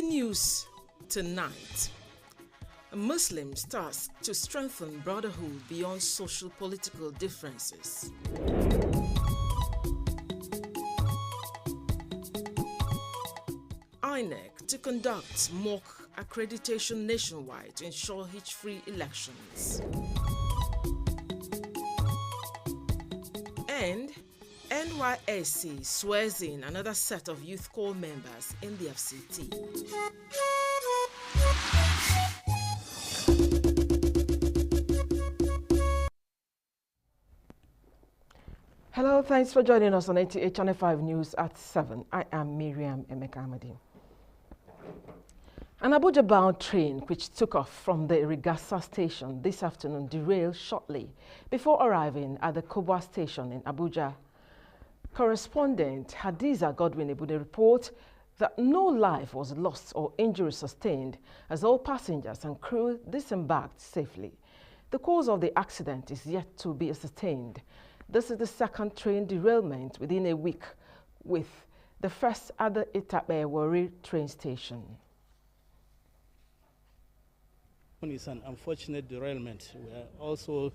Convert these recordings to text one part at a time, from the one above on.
news tonight. Muslims tasked to strengthen brotherhood beyond social-political differences. INEC to conduct mock accreditation nationwide to ensure hitch-free elections. And NYSC swears in another set of youth corps members in the FCT. Hello, thanks for joining us on 88 Channel 5 News at 7. I am Miriam Emekamadi. An Abuja-bound train which took off from the Rigasa station this afternoon derailed shortly before arriving at the Kubwa station in Abuja. Correspondent Hadiza Godwin Ebude report that no life was lost or injury sustained as all passengers and crew disembarked safely. The cause of the accident is yet to be ascertained. This is the second train derailment within a week, with the first at the Itape Warri train station. It's an unfortunate derailment. We are also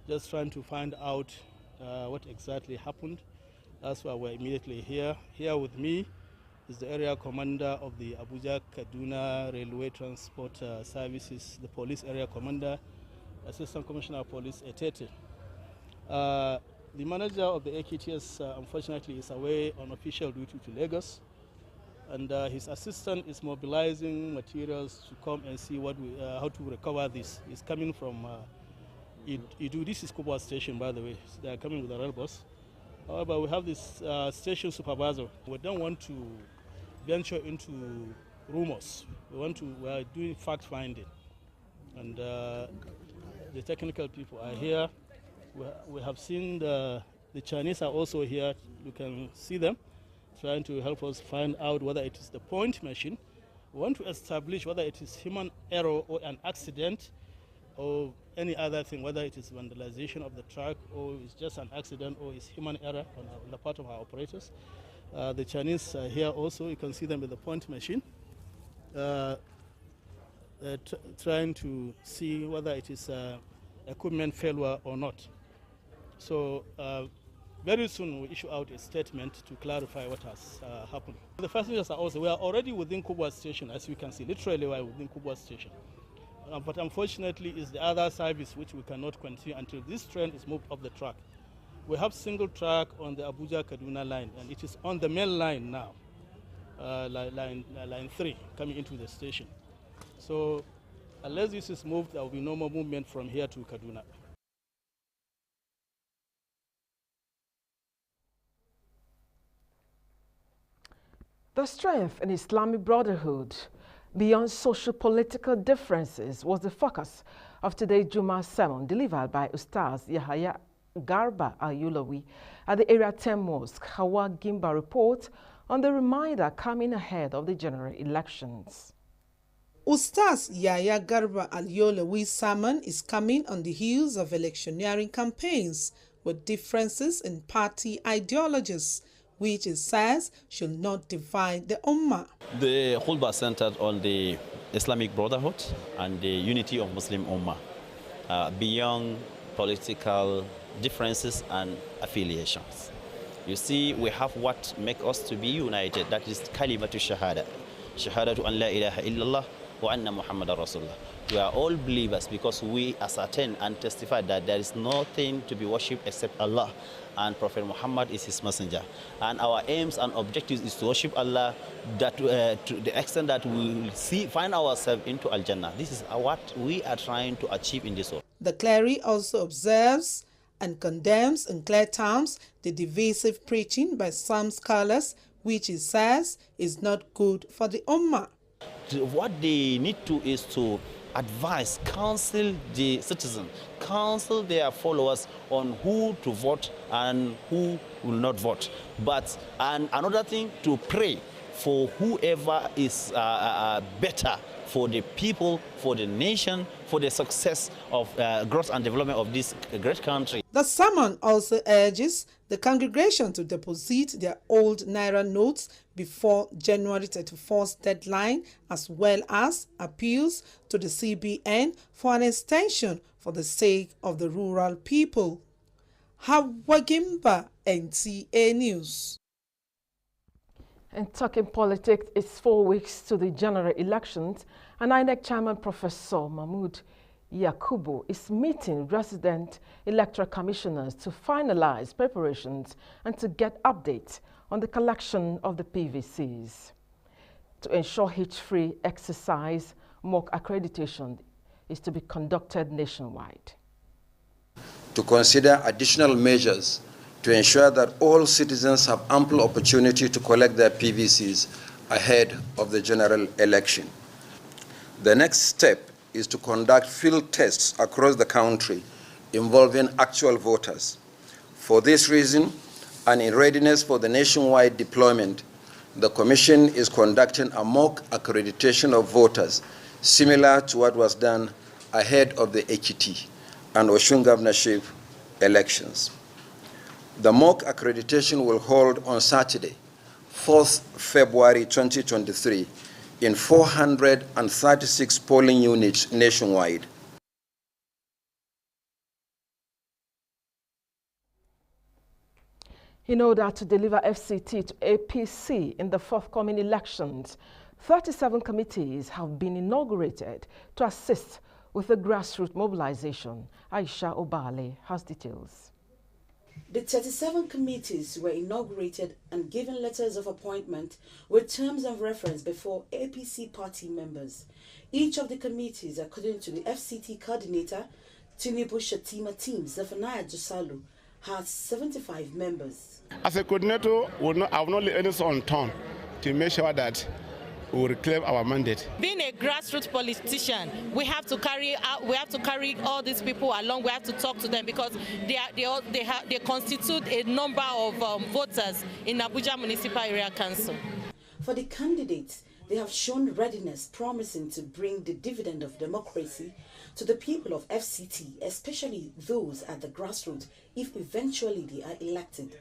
just trying to find out what exactly happened. That's why we're immediately here. Here with me is the area commander of the Abuja-Kaduna Railway Transport Services, the police area commander, Assistant Commissioner of Police Etete. The manager of the AKTS, unfortunately, is away on official duty to Lagos, and his assistant is mobilizing materials to come and see what how to recover this. He's coming from Idu. This is Kubwa station, by the way. So they are coming with a rail bus. However, we have this station supervisor. We don't want to venture into rumors. We are doing fact finding, and the technical people are here. We have seen the Chinese are also here. You can see them trying to help us find out whether it is the point machine. We want to establish whether it is human error or an accident or any other thing, whether it is vandalization of the track or it's just an accident or it's human error on the part of our operators. The Chinese are here also. You can see them with the point machine. Trying to see whether it is equipment failure or not. So very soon we'll issue out a statement to clarify what has happened. The passengers are also, we are already within Kubwa station, as you can see, literally we are within Kubwa station. But unfortunately it's the other service which we cannot continue until this train is moved off the track. We have single track on the Abuja-Kaduna line, and it is on the main line now, line 3, coming into the station. So unless this is moved, there will be no more movement from here to Kaduna. The strength in Islamic Brotherhood beyond social-political differences was the focus of today's Jummah sermon delivered by Ustaz Yahaya Garba Al-Yulawi at the Area 10 Mosque. Hawa Gimba report on the reminder coming ahead of the general elections. Ustaz Yahaya Garba Al-Yulawi's sermon is coming on the heels of electioneering campaigns with differences in party ideologies, which it says should not divide the Ummah. The khutbah centered on the Islamic Brotherhood and the unity of Muslim Ummah beyond political differences and affiliations. You see, we have what makes us to be united, that is kalimatu shahada. Shahadatu an la ilaha illallah wa anna Muhammadan Rasulullah. We are all believers because we ascertain and testify that there is nothing to be worshipped except Allah, and Prophet Muhammad is his messenger. And our aims and objectives is to worship Allah that, to the extent that we will find ourselves into Al-Jannah. This is what we are trying to achieve in this world. The cleric also observes and condemns in clear terms the divisive preaching by some scholars, which it says is not good for the Ummah. What they need to is to advise, counsel the citizen, counsel their followers on who to vote and who will not vote. And another thing, to pray for whoever is better for the people, for the nation, for the success of growth and development of this great country. The sermon also urges the congregation to deposit their old Naira notes before January 31st deadline, as well as appeals to the CBN for an extension for the sake of the rural people. Hawa Gimba, NTA News. And talking politics, it's 4 weeks to the general elections, and INEC Chairman Professor Mahmood Yakubu is meeting resident electoral commissioners to finalize preparations and to get updates on the collection of the PVCs. To ensure hitch-free exercise, mock accreditation is to be conducted nationwide. To consider additional measures to ensure that all citizens have ample opportunity to collect their PVCs ahead of the general election. The next step is to conduct field tests across the country involving actual voters. For this reason, and in readiness for the nationwide deployment, the Commission is conducting a mock accreditation of voters, similar to what was done ahead of the Ekiti and Osun governorship elections. The mock accreditation will hold on Saturday, 4th February 2023, in 436 polling units nationwide. In order to deliver FCT to APC in the forthcoming elections, 37 committees have been inaugurated to assist with the grassroots mobilization. Aisha Obale has details. The 37 committees were inaugurated and given letters of appointment with terms of reference before APC party members. Each of the committees, according to the FCT coordinator, Tinubu Shatima team, Zephaniah Josalu, has 75 members. As a coordinator, I will not leave any stone unturned to make sure that we will reclaim our mandate. Being a grassroots politician, we have to carry all these people along. We have to talk to them because they constitute a number of voters in Abuja Municipal Area Council. For the candidates, they have shown readiness, promising to bring the dividend of democracy to the people of FCT, especially those at the grassroots, if eventually they are elected.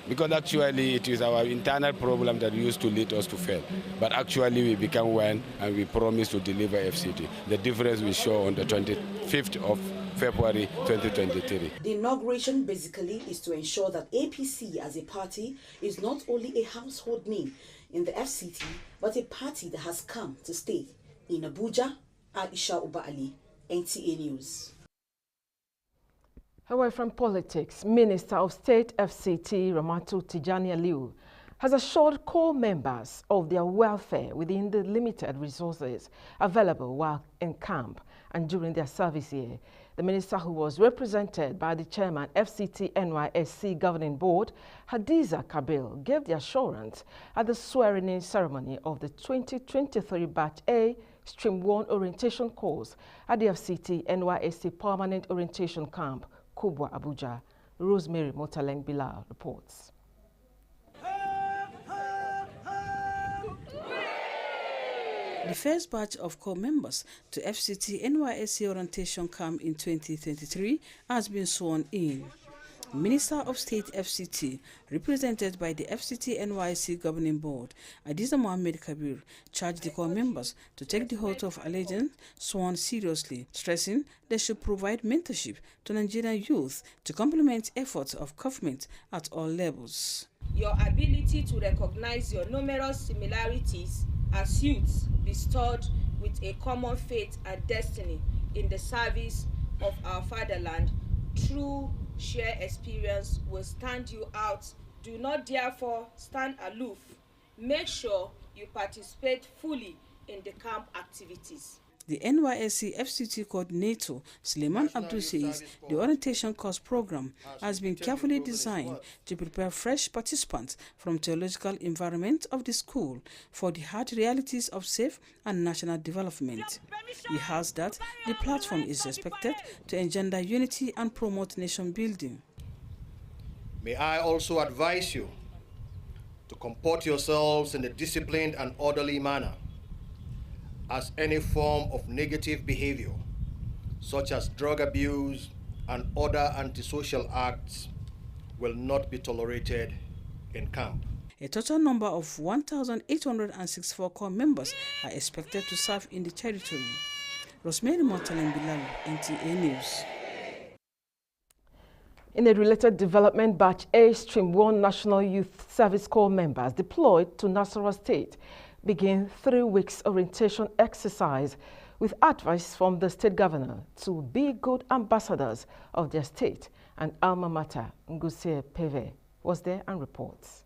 Because actually it is our internal problem that used to lead us to fail. But actually we become one and we promise to deliver FCT. The difference we show on the 25th of February 2023. The inauguration basically is to ensure that APC as a party is not only a household name in the FCT, but a party that has come to stay. In Abuja, Aisha Uba Ali, NTA News. Away from politics, Minister of State FCT Ramatu Tijani Aliu has assured core members of their welfare within the limited resources available while in camp and during their service year. The minister, who was represented by the chairman FCT NYSC Governing Board, Hadiza Kabil, gave the assurance at the swearing-in ceremony of the 2023 Batch A Stream 1 orientation course at the FCT NYSC Permanent Orientation Camp, Kubwa, Abuja. Rosemary Motaleng Bilal reports. The first batch of core members to FCT NYSC Orientation Camp in 2023 has been sworn in. Minister of State FCT, represented by the FCT NYSC Governing Board, Hadiza Mohammed Kabir, charged the core members to take the oath of allegiance sworn seriously, stressing they should provide mentorship to Nigerian youth to complement efforts of government at all levels. Your ability to recognize your numerous similarities as youths bestowed with a common fate and destiny in the service of our fatherland through shared experience will stand you out. Do not therefore stand aloof. Make sure you participate fully in the camp activities. The NYSC FCT coordinator, Suleiman Abdul, says the orientation course program has been carefully designed to prepare fresh participants from theological environment of the school for the hard realities of safe and national development. He has that the platform is expected to engender unity and promote nation building. May I also advise you to comport yourselves in a disciplined and orderly manner, as any form of negative behavior, such as drug abuse, and other antisocial acts will not be tolerated in camp. A total number of 1,864 corps members are expected to serve in the territory. Rosemary Montalem Bilal, NTA News. In a related development, Batch A Stream 1 National Youth Service Corps members deployed to Nasarawa State begin 3 weeks orientation exercise with advice from the state governor to be good ambassadors of their state and alma mater. Nguse Peve was there and reports.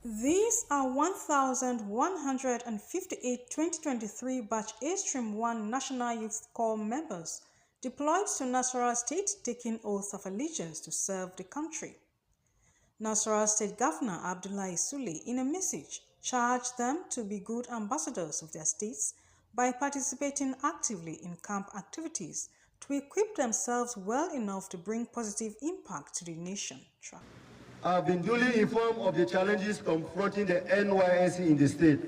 These are 1,158 2023 Batch A Stream 1 National Youth Corps members deployed to Nasarawa State taking oath of allegiance to serve the country. Nasarawa State Governor Abdullahi Sule, in a message, charged them to be good ambassadors of their states by participating actively in camp activities to equip themselves well enough to bring positive impact to the nation. I have been duly informed of the challenges confronting the NYSC in the state,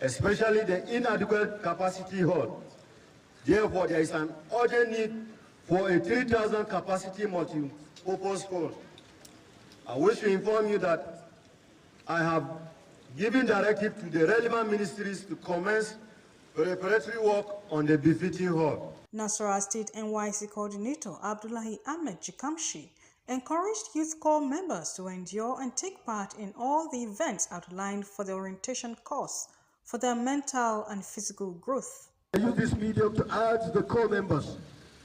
especially the inadequate capacity hall. Therefore, there is an urgent need for a 3,000 capacity multi-purpose hall. I wish to inform you that I have given directive to the relevant ministries to commence preparatory work on the befitting hall. Nasarawa State NYSC Coordinator Abdullahi Ahmed Jikamshi encouraged Youth Corps members to endure and take part in all the events outlined for the orientation course for their mental and physical growth. I use this medium to urge the Corps members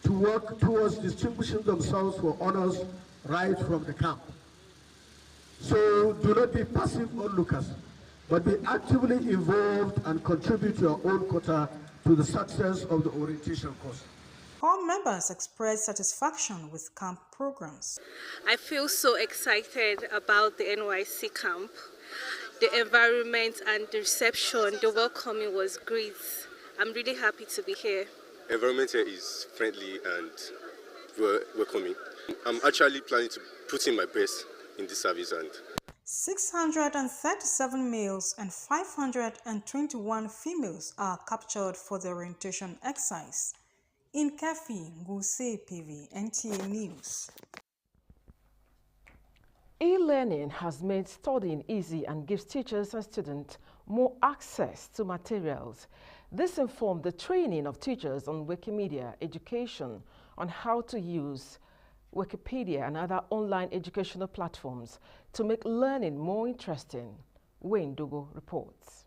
to work towards distinguishing themselves for honors right from the camp. So do not be passive onlookers, but be actively involved and contribute your own quota to the success of the orientation course. Corps members expressed satisfaction with camp programs. I feel so excited about the NYSC camp. The environment and the reception, the welcoming was great. I'm really happy to be here. The environment here is friendly and welcoming. I'm actually planning to put in my best in this service. And 637 males and 521 females are captured for the orientation exercise. In Kefi, Nguse PV, NTA News. E-learning has made studying easy and gives teachers and students more access to materials. This informed the training of teachers on Wikimedia education on how to use Wikipedia and other online educational platforms to make learning more interesting. Wayne Dogo reports.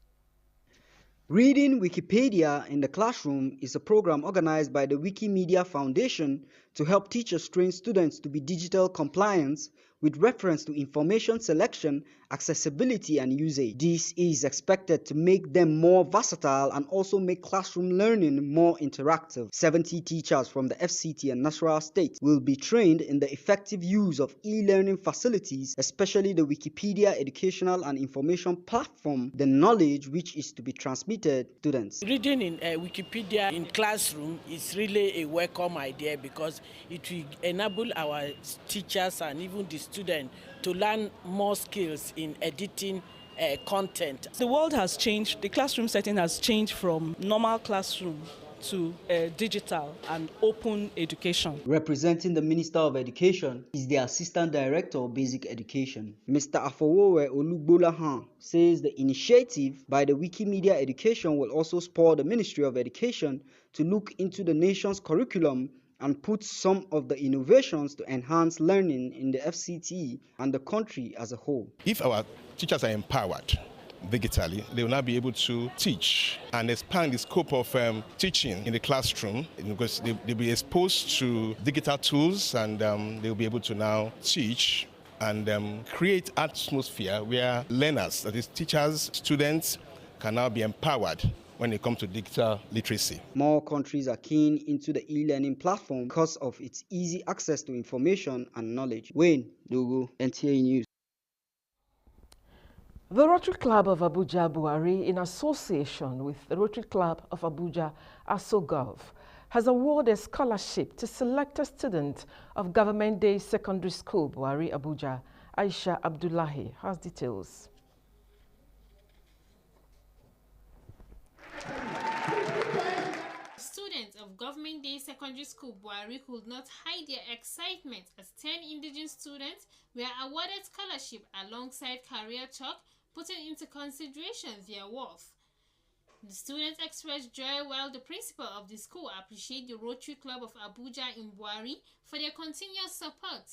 Reading Wikipedia in the Classroom is a program organized by the Wikimedia Foundation to help teachers train students to be digital compliant with reference to information selection, accessibility, and usage. This is expected to make them more versatile and also make classroom learning more interactive. 70 teachers from the FCT and Nasarawa State will be trained in the effective use of e-learning facilities, especially the Wikipedia educational and information platform, the knowledge which is to be transmitted to students. Reading in Wikipedia in classroom is really a welcome idea because it will enable our teachers and even the students to learn more skills in editing content. The world has changed. The classroom setting has changed from normal classroom to digital and open education. Representing the Minister of Education is the Assistant Director of Basic Education. Mr. Afowowe Olugbolahan says the initiative by the Wikimedia Education will also spur the Ministry of Education to look into the nation's curriculum and put some of the innovations to enhance learning in the FCT and the country as a whole. If our teachers are empowered digitally, they will now be able to teach and expand the scope of teaching in the classroom because they'll be exposed to digital tools and they'll be able to now teach and create atmosphere where learners, that is teachers, students, can now be empowered when it comes to digital literacy. More countries are keen into the e-learning platform because of its easy access to information and knowledge. Wayne Dogo, NTA News. The Rotary Club of Abuja Buhari, in association with the Rotary Club of Abuja ASOGov, has awarded scholarship to selected students of Government Day Secondary School, Buhari, Abuja. Aisha Abdullahi has details. Students of Government Day Secondary School Buari could not hide their excitement as 10 indigenous students were awarded scholarship alongside career talk, putting into consideration their worth. The students expressed joy while the principal of the school appreciated the Rotary Club of Abuja in Buari for their continuous support.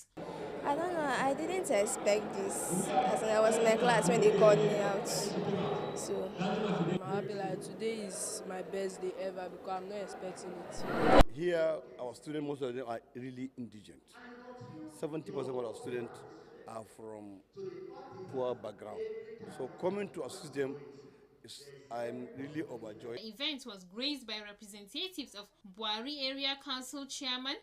I don't know, I didn't expect this as I was in my class when they called me out. So I'm happy, like today is my best day ever because I'm not expecting it. Here, our students, most of them are really indigent. 70% of our students are from poor background. So coming to assist them, I'm really overjoyed. The event was graced by representatives of Buari Area Council Chairman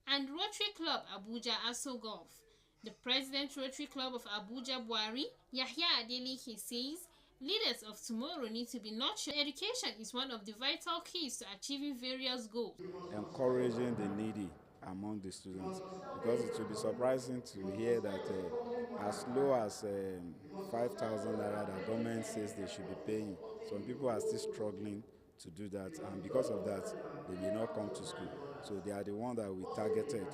and Rotary Club Abuja Aso Golf. The President Rotary Club of Abuja Buari, Yahya Adeli, he says, leaders of tomorrow need to be nurtured. Education is one of the vital keys to achieving various goals. Encouraging the needy among the students, because it will be surprising to hear that as low as 5,000 naira that government says they should be paying, some people are still struggling to do that, and because of that they may not come to school. So they are the ones that we targeted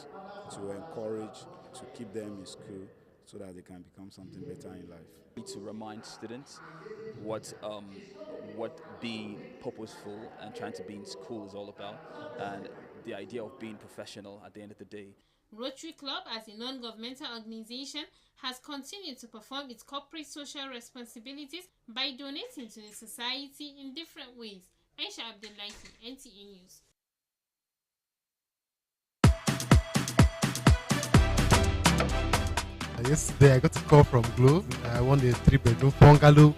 to encourage, to keep them in school so that they can become something better in life. To remind students what being purposeful and trying to be in school is all about, and the idea of being professional at the end of the day. Rotary Club, as a non-governmental organization, has continued to perform its corporate social responsibilities by donating to the society in different ways. Aisha Abdullahi, NTA News. Yesterday I got a call from Glow. I won a 3-bedroom bungalow.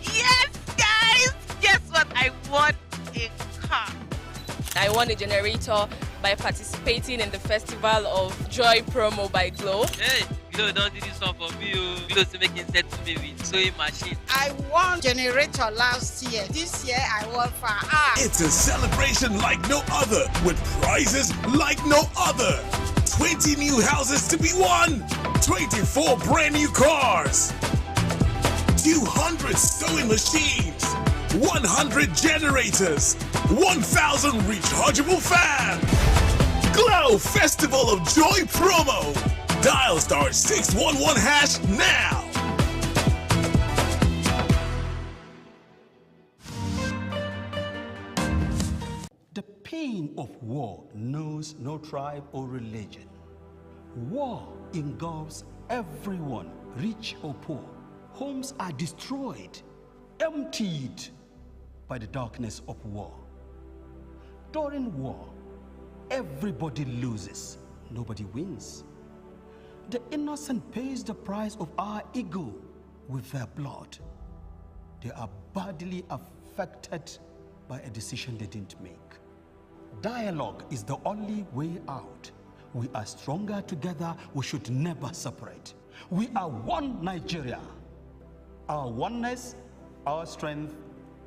Yes, guys! Guess what? I won a car. I won a generator by participating in the Festival of Joy promo by Glow. Hey, Glow don't do this one for me. Glow to make it set to me with sewing machine. I won generator last year. This year I won for art. It's a celebration like no other, with prizes like no other. 20 new houses to be won, 24 brand new cars, 200 sewing machines, 100 generators, 1,000 rechargeable fans. Glow Festival of Joy promo. Dial *611# now. The pain of war knows no tribe or religion. War engulfs everyone, rich or poor. Homes are destroyed, emptied by the darkness of war. During war, everybody loses, nobody wins. The innocent pays the price of our ego with their blood. They are badly affected by a decision they didn't make. Dialogue is the only way out. We are stronger together. We should never separate. We are one Nigeria. Our oneness, our strength,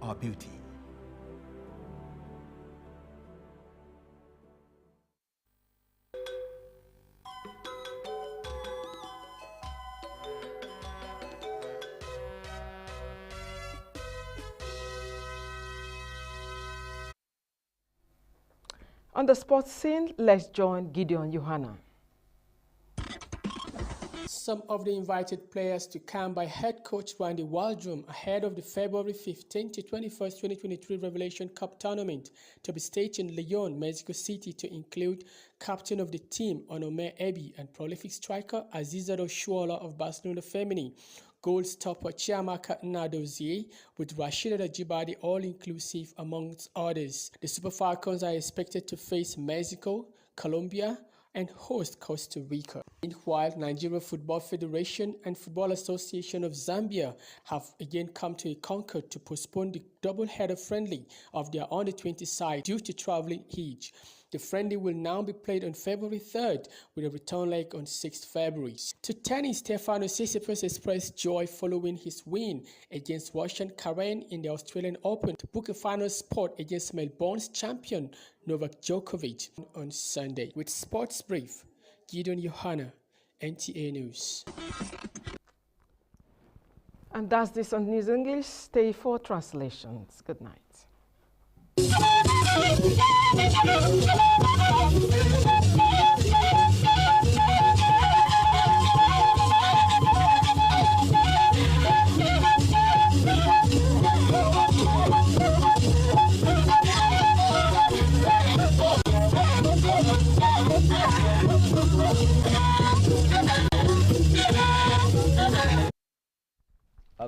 our beauty. On the sports scene, let's join Gideon Yohana. Some of the invited players to camp by head coach Randy Waldrum ahead of the February 15 to 21st, 2023 Revelation Cup tournament to be staged in Leon, Mexico City, to include captain of the team Onome Ebi and prolific striker Azizado Shuola of Barcelona Femení, goal stopper Chiamaka Nnadozie, with Rashida Ajibade all-inclusive amongst others. The Super Falcons are expected to face Mexico, Colombia, and host Costa Rica. Meanwhile, Nigeria Football Federation and Football Association of Zambia have again come to a concord to postpone the double-header friendly of their under-20 side due to traveling Hajj. The friendly will now be played on February 3rd with a return leg on 6th February. To tennis, Stefano Tsitsipas expressed joy following his win against Russian Karen in the Australian Open to book a final spot against Melbourne's champion Novak Djokovic on Sunday. With Sports Brief, Gideon Yohana, NTA News. And that's this on News English. Stay for translations. Good night.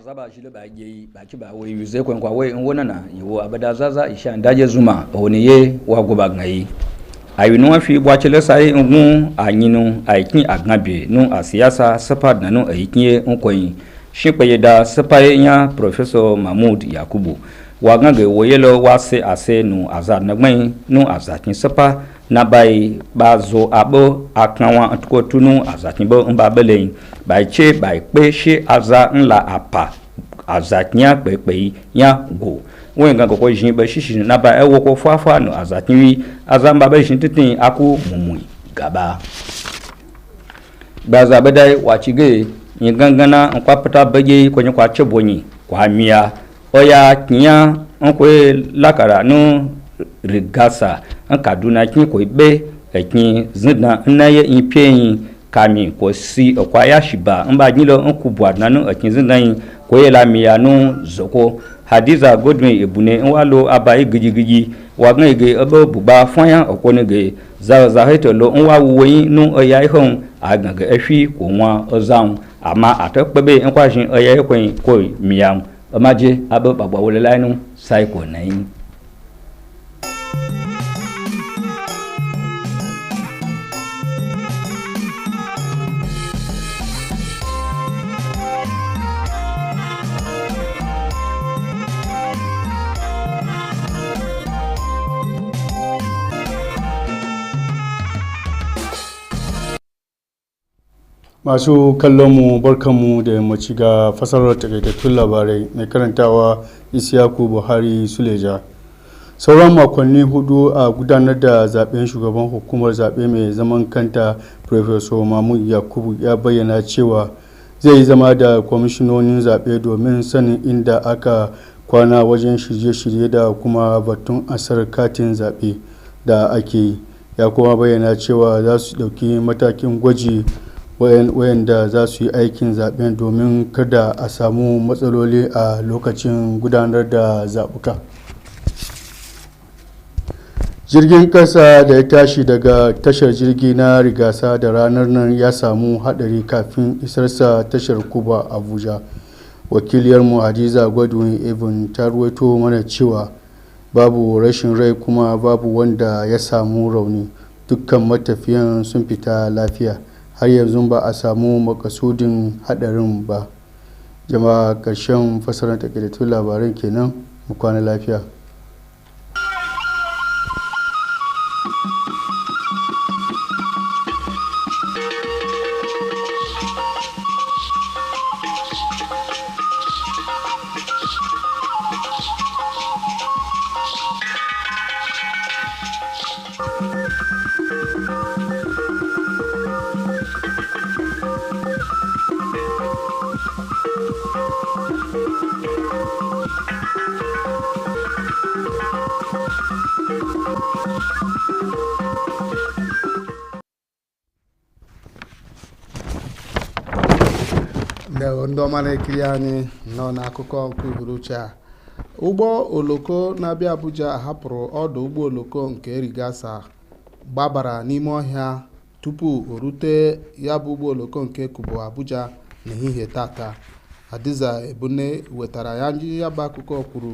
azaba shile ba je ba ki ba we yuze kwen kwa we wona na yiwo abada zaza isha ndaje zuma oniye wa goba ngai ayinu afi bwa chele sai ngun anyinu aikin agnabe nu asiasa sapad na nu aikin onkoyin shipaye da sapaye nya Professor Mahmoud Yakubu wa gange woyelo wa se ase nu azad na gben nu azatin sapa na bai bazo abo akanwa atko tunu azatin bo mba belein bai che bai pe she aza nla apa azatnya pepe ya go wenga ko jin ba shishi na ba ewo ko fafa no azatin wi azamba ba shin titin aku mumui gaba baza badai wachige yingangana nkwapata baje ko nyakwa chebonyi kwa mia oya kinya onkwe lakara no rigasa Kaduna kin ko be ekin zindan naye impien kami ko si okwa ya shiba mba nyilo nkubwa nanu ekin zindan ko yela miyanu zoko Hadiza Godwin ebune nwalo abai gijigiji wa ngege obo buba fanya okonege za heto lo nwa wuyin nu oya ihon agaga efi ko nwa ozan ama atopebe nkwajin oya ikwen ko miyam omaje abo bagba wolelainu sai ko nayin Masu kallonmu barkanmu da yammaci ga fasarar takaitattun labarai mai karantawa Isiyaku Buhari Suleja. Sauran makonni hudu a gudanar da zaben shugaban hukumar zaɓe mai zaman kanta Professor Mahmoud Yakubu ya bayyana cewa zai zama da kwamishinonin zaɓe domin sanin inda aka kwana wajen shirye-shirye da kuma batun asar katin zaɓe da ake yi. Ya kuma bayyana cewa za su ɗauki matakin gwaji wayanda za su yi aikin zaben domin kada a samu matsaloli a lokacin gudanar da zabuka. Jirgin kasa da ya tashi daga tashar jirgi na Rigasa da ranar nan ya samu hadari kafin isarsa tashar Kuba Abuja. Wakiliyarmu Hadiza Godwin Even ta ruwaito mana cewa babu rashin rai kuma babu wanda ya samu rauni. Dukkan matafiyan sun fita lafiya. Har yanzu ba a samu makasudin hadarin ba. Jama'a ƙarshen fasarar takaitattun labaran kenan, mu kwana lafiya. ndị ọma na-ekiri anyị nọ n'akụkọ nke uhuruchi a. Ụgbọ oloko na-abịa Abuja hapụrụ ọdụ ụgbọ oloko nke Rigasa gbabara n'ime ọhịa tupu o rute ya bụ ụgbọ oloko nke Kubo Abuja n'ehihie tata. Hadiza Ebune wetara ya bụ akụkọ kwuru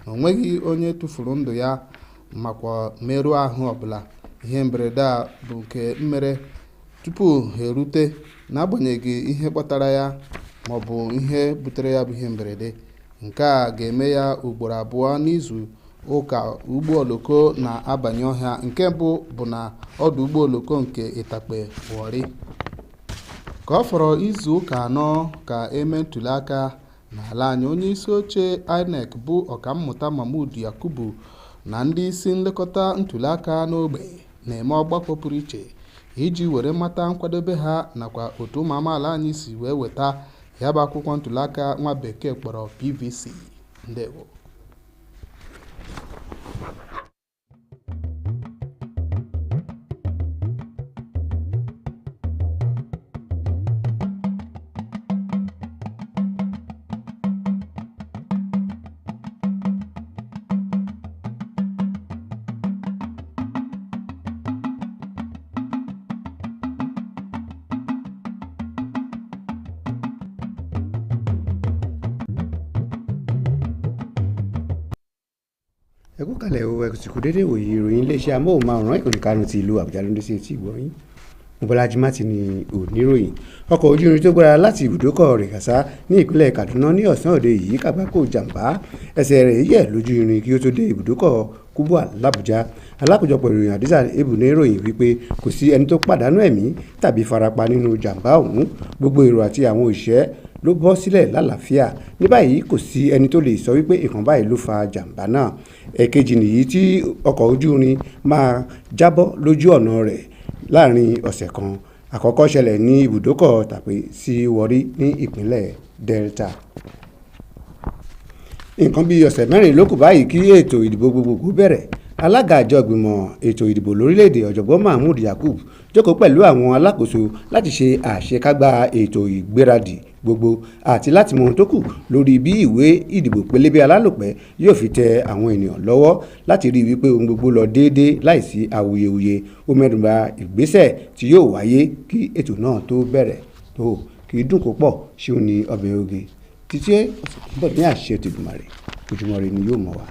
na onweghị onye tụfuru ndụ ya makwa merụọ ahụ ọbụla. Ihe mberede a bụ nke mere tupu ha erute n'agbanyeghị ihe kpatara ya maọbụ ihe butere ya bụ ihe mberede. Nke a ga-eme ya ugboro abụọ n'izu ụka ụgbọ oloko na-abanye ọhịa. Nke mbụ bụ na ọdụ ụgbọ oloko nke Itakpe Warri. Ka ọ fọrọ izu ụka anọ ka eme ntụliaka n'ala anyị, onye isi oche INEC bụ Ọkammụta Mahmoud Yakubu na ndị isi nlekọta ntụliaka n'ogbe na-eme ọgbakọ pụrụ iche iji were mata nkwadobe ha nakwa otu ụmụ amaala anyị si wee weta ya bụ akwụkwọ ntụliaka nwa bekee kpọrọ PVC. Ndewo. ẹkú kalẹ̀ o ẹ̀sìnkú dédé wòye ìròyìn iléeṣẹ́ amóhùnmáwòrán ìkànnì karùn-ún ti ìlú Àbújá ló ń dé sí etí ìgbọ̀nyín. Bọ́lájí Mátì ni oníròyìn. Ọkọ̀ ojú irin tó gbéra láti ibùdókọ̀ Rìgásà ní ìpínlẹ̀ Kaduna ní ọ̀sán òde yìí kàgbákò jàǹbá ẹsẹ̀ rẹ̀ yẹ̀ lójú irin kí ó tó dé ibùdókọ̀ Kubwa l'Àbújá. Alákòjọpọ̀ ìròyìn Hadiza Ebu ní ìròyìn wípé kò sí ẹni tó pàdánù ẹ̀mí tàbí farapa nínú jàǹbá ọ̀hún. Gbogbo èrò àti àwọn òṣìṣẹ́ ló bọ́ sílẹ̀ lálàáfíà. Ní báyìí kò sí ẹni tó lè sọ wípé ìkan báyìí ló fa jàǹbá náà. Ẹ̀kejì nìyí tí ọkọ̀ ojú irin máa jábọ́ lójú ọ̀nà rẹ̀ láàrin ọ̀sẹ̀ kan. Àkọ́kọ́ ṣẹlẹ̀ ní ibùdókọ̀ Tàpé sí Warri ní ìpínlẹ̀ Delta. Nǹkan bí ọ̀sẹ̀ mẹ́rin ló kù báyìí kí ètò ìdìbò gbogbogbò bẹ̀rẹ̀. Alága àjọ ìgbìmọ̀ ètò ìdìbò lórílẹ̀‐èdè ọ̀jọ̀gbọ́n Mahmood Yakub jókòó pẹ̀lú àwọn alákòóso láti ṣe àṣekágbá ètò ìgbáradì gbogbo àti láti mọ ohun tó kù lórí bí ìwé ìdìbò pélébé alálòpẹ́ yóò fi tẹ àwọn ènìyàn lọ́wọ́ láti rí i wípé ohun gbogbo lọ déédéé láìsí awuyewuye. Ó mẹ́nuba ìgbésẹ̀ tí yóò wáyé kí ètò náà tó bẹ̀rẹ̀. tó kì í dùn kó pọ̀ ṣé ó ní ọbẹ̀ oge títí ọ̀sẹ̀ tó ń bọ̀ ní àṣẹ tìdùmarè Ojúmọ́ Ire ni yóò mọ̀ wá.